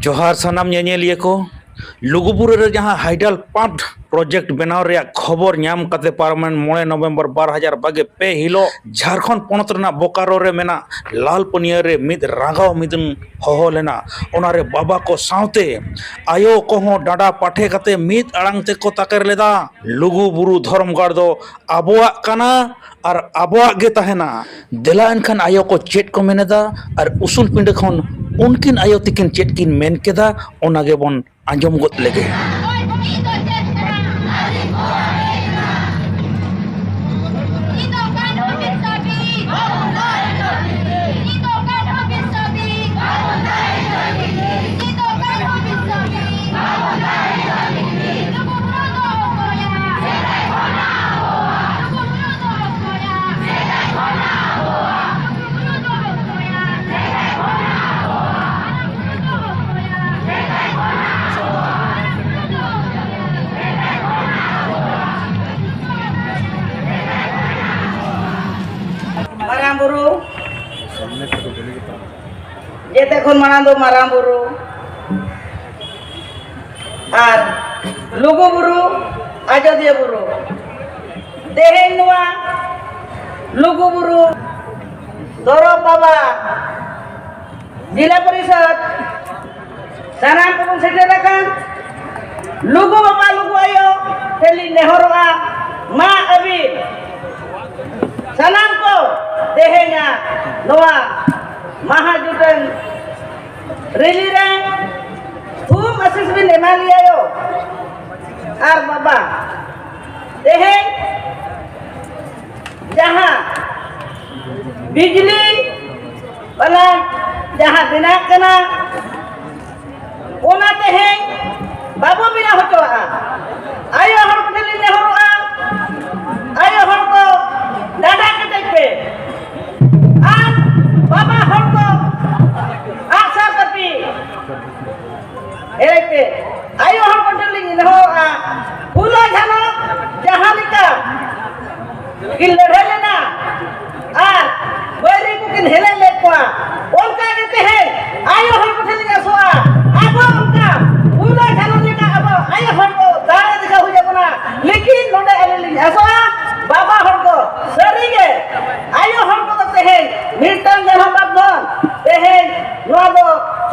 जोहार सानाम ñeñeliya ko Luguburu रे जहां हाइडल पंप प्रोजेक्ट बनाव रे खबर नाम कते पार्मेंट 9 नवंबर 2022 हिलो झारखंड पोनत रना बोकारो रे मेना लाल पनिया रे मिद रागाव मिदन होहो लेना ओना रे बाबा को सावते आयो को हो डाडा पाठे कते मिद अड़ांग ते को ताकर लेदा लुगुबुरु धर्मगाड़ दो आबोआ काना और आबोआ गे तहेना देला एनखान आयो को चेट को मेनेदा और उसूल पिंड खन उनकिन आयो तिकिन चेट किन मेन केदा ओना गे बन आंजम गोत लेगे Marang buru, jete kon manang do marang buru, ar lugu buru, Ajodiya buru, dehen nuwa, lugu buru, Doro Baba, Jila Parisad, sanam pun seterakan, lugu baba lugu ayo, teli nehoroa, ma abi. Salam ko tehenya noa mahajutan relire thum asis bin emaliya yo ar baba tehen jaha bijli wala jaha binak kana ona tehen babu bina hotoa ayo har kali nehoroa ayo har ko दादा के देखते आज बाबा हमको आशा करती एरते आयो हमको चलेंगे न हो फूलो जानो जहां लिखा किन लड़े लेना आज वही को किन हेले ले कोआ उनका कहते हैं आयो हमको चलेंगे सोआ अब उनका फूलो जानो लिखा अब आयो हमको दादा दिखा हो जाना लेकिन नोडे अले ले सोआ बाबा हमको सरी गे आयो हमको तो तेहे मिर्तन जन हम बाबन तेहे नुआ दो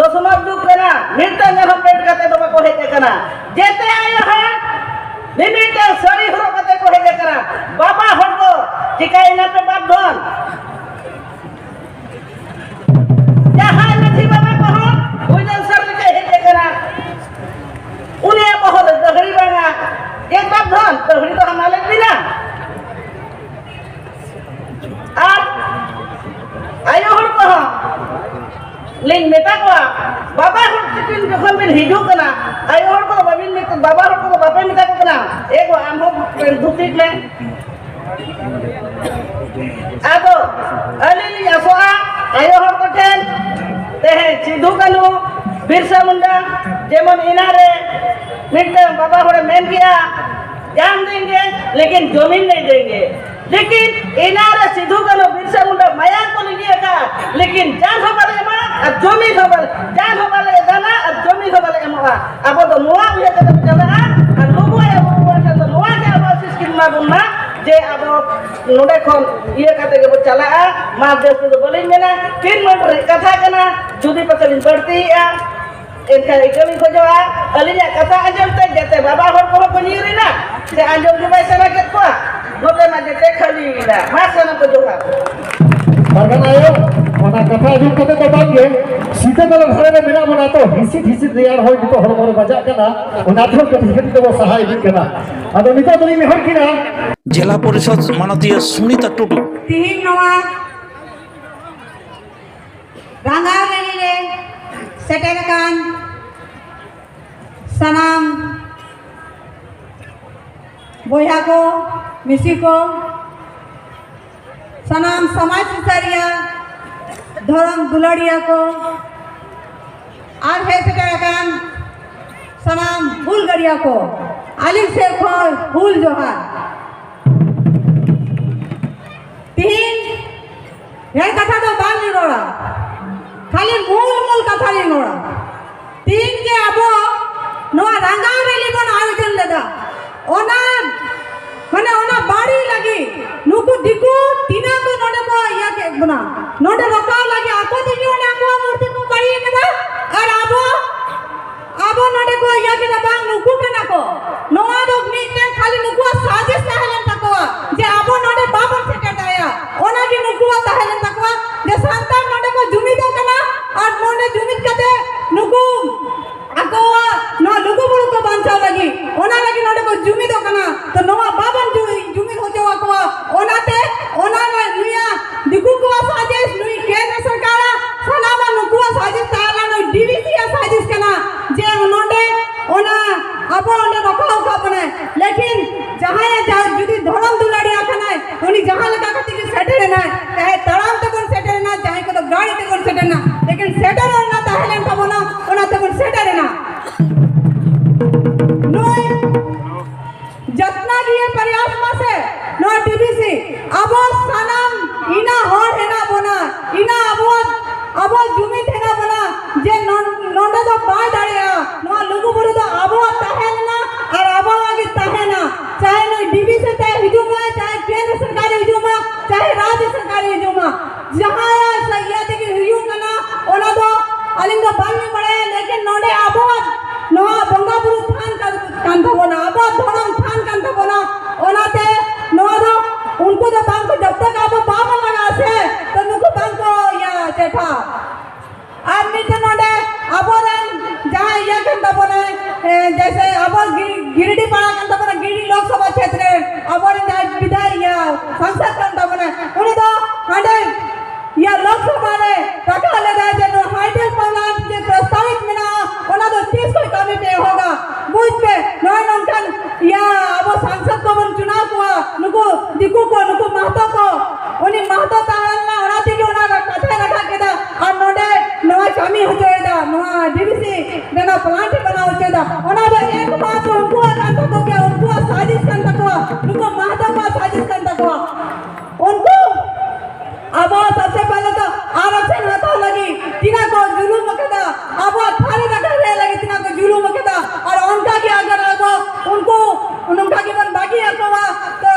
सोसुनर दुख कना मिर्तन जन हम पेट कते तो को हेते कना जेते आयो है निमित सरी हो कते को हेते कना बाबा हमको चिकाई ना पे बाबन जहां नथी बाबा कहो भोजन सर के हेते कना उन्हें बहुत गहरी बना एक बाबन गहरी तो हमारे बिना आयो हर को लिंग मेता को बाबा हर तिकिन जखन बिन हिजु कना आयो हर को बाबिन में बाबा हर को बापे मेता को कना एगो आम हो धुती ले आदो अली असोआ आयो हर को ठेन तेहे सिद्धू कानू बिरसा मुंडा जेमन इनारे मिटते बाबा हरे मेन किया जान देंगे लेकिन जमीन नहीं देंगे लेकिन इनारे सिद्धू कानू बिरसा मुंडा माया को नहीं का लेकिन जान हो वाले मा और जमीन हो वाले जान हो वाले दाना और जमीन हो वाले एमवा अब तो नोआ भी है तो चला और लोगो है वो तो नोआ के अब स्कीम मा बुना जे अब नोडे खन ये कते के चला मा देश तो बोलेंगे ना 3 मिनट कथा कना जुदी पतलिन बढ़ती है इनका इकली खोजवा अलिया कथा आजमते जते बाबा हर को बनीरी ना से आजम के पैसा ना के को नोते मा जते खली ना मासन को जोहा परगना आयो ओना कथा आजम कते तो बागे सीते दल घरे में बिना बना तो हिसी तैयार होय तो हर हर बजा कना ओना तो कति तो सहाय भी कना अदो नितो तनी में हर किना जिला परिषद मानतीय सुनीता टुडू तिहिन नवा रांगा रे सेटेरकान सनाम बोया को मिसी को सनाम समाज सुसारिया धर्म दुलड़िया को और है सेटेरकान सनाम बुलगरिया को आलिम से फूल जोहार तिहिन ये कथा तो बांग रोड़ा खाली मूल मूल कथा नहीं रोड़ा तीन जे अबो नोआ रंगा रेली बन आयोजन लेदा ओना माने ओना बाड़ी लगी नुकु दिकु तीना को नोडे को या के बना नोडे रोका लगी आको दिनी ओना को मूर्ति को बाड़ी केदा और अबो नोडे को या के बांग नुकु केना को नोआ दो मीटे खाली नुकु साजिश ताहलन तकवा जे अबो नोडे बाबन से कटाया ओना की नुकु ताहलन तकवा जे संतान नोडे को जुमिदो कना और नोडे जुमिद कते नुकु अकोवा नो लुगु बुलु को बांचा लगी ओना लगी नोडे को जुमिदो कना तो नोआ बाबन जुमिद हो जावा को ओनाते ओना नुया दिकु को साजिश नुई केंद्र सरकार सनामा नुकु साजिश ताला नो डीवीसी साजिश कना जे नोडे ओना अबो ओने रखाओ का बने लेकिन जहां जुदी धरम दुलाड़ी आखना उनी जहां लगा कति की सेटल ना चाहे तड़ाम तक सेटल ना चाहे को तो गाड़ी तक सेटल ना लेकिन सेटल ना ताहले तब ना ओना तक सेटल ना नोय जतना की ये प्रयास मासे नो डीबीसी अबो सनम इना होर हेना बना इना अबो जुमित हेना बना जे नोंडे तो बाय दाड़िया नो लुगु बुरु तो अबो ताहेना और अबो आगे ताहेना चाहे नो डीबीसी ते हिजुमा चाहे केंद्र सरकार हिजुमा चाहे राज्य सरकार हिजुमा जहां सैयद की हिजु कना ओना तो अलिंग बानी पड़े लेकिन नोंडे अबो नो बंगा बुरु थान कान थबोना अबो धरम थान कान थबोना ओनाते नो दो उनको तो बांग को जब तक अबो बाबा लगा से तो नुको बांग को या जेठा आज नीचे नोडे अबोरन जहां या कंदा बने जैसे अबोर गिरिडी पाड़ा कंदा बने गिरिडी लोकसभा क्षेत्र अबोरन जहां विधायक या संसद कंदा बने उन्हें तो हाडे या लोकसभा रे टाका ले जाए जनो हाइडल प्लांट के प्रस्तावित में ना ओना तो 30 कोई कमी पे होगा बुझ पे नॉन नॉन या अबो सांसद को बन चुनाव हुआ नुको दिकु को नुको महतो को उन्हें महतो ताहलना ओना थी कि ओना कथा रखा केदा और नोडे नवा कमी हो जाएगा नवा डीवीसी देना प्लांट बना हो जाएगा ओना तो एक बात उनको कांता को क्या उनको साजिश कांता को नुको महतो को साजिश कांता को उनको अब सबसे पहले तो आरक्षण हाथों लगी तिना को जुलूम केदा अब थाली रखा रहे लगी तिना को जुलूम केदा और उनका की अगर अब उनका की मन बाकी है तो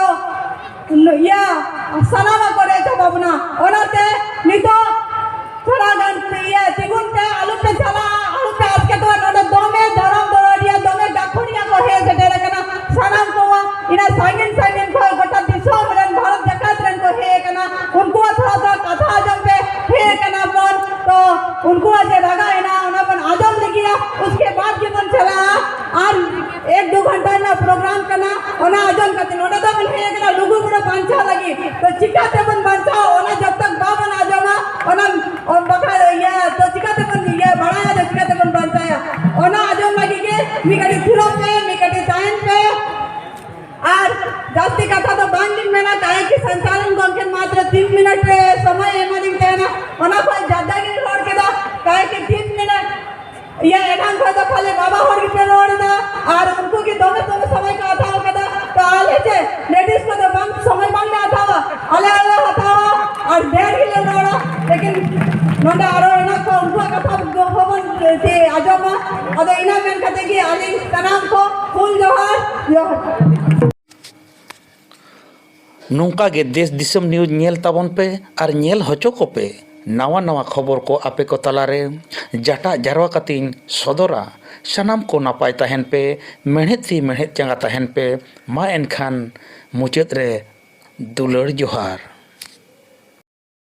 या सलामा करे तो बाबना ओनाते नितो थोड़ा गन ये तिगुन पे आलू पे आज के तो नोडे दोमे धरम दोड़िया दोमे गाखोनिया को हे जडेरे कना सलाम को इना साइनिन को गोटा दिसो मिलन भारत जकात रन को हे कना उनको थोड़ा सा कथा आजम पे हे कना बन तो उनको आज लगा है ना उन्होंने आजम लिखिया उसके बाद की मन चला और 1-2 घंटा ना प्रोग्राम करना ओना आजम का दिन ओना तो मन हे कना लुगु बड़ा पांचा लगी तो चिकाते बन पांचा ओना जब तक बाबन आजमा ओना और बका या तो चिकाते बन ये बड़ा है चिकाते बन पांचा या ओना आजम लगी के मिकटी थुरो पे मिकटी साइन पे और जास्ती कथा तो 5 दिन में ना काहे कि संचालन को के मात्र 3 मिनट समय एमा दिखते ना ओना कोई ज्यादा की रोड के दा काहे कि 3 मिनट ये एकांत को तो खाली बाबा होड़ के रोड दा और उनको की दोनों समय का था कदा तो आले जे लेडीज को तो बम समय मांगना था आले हटावा और डेढ़ किलो रोड़ा लेकिन नोंडा आरो इना को उनको कथा गोबन से आजमा अदे इना मेन कते की आली तनाम को फूल जोहार नौका के देश दिसम न्यूज नेल ताबन पे और नेल हचो को पे नवा नवा खबर को आपे को तलारे जाटा जारवा कतिन सदरा सनाम को नापाय तहन पे मेहनत थी मेहनत चंगा तहन पे मा एनखान मुचाद रे दुलड़ जोहार।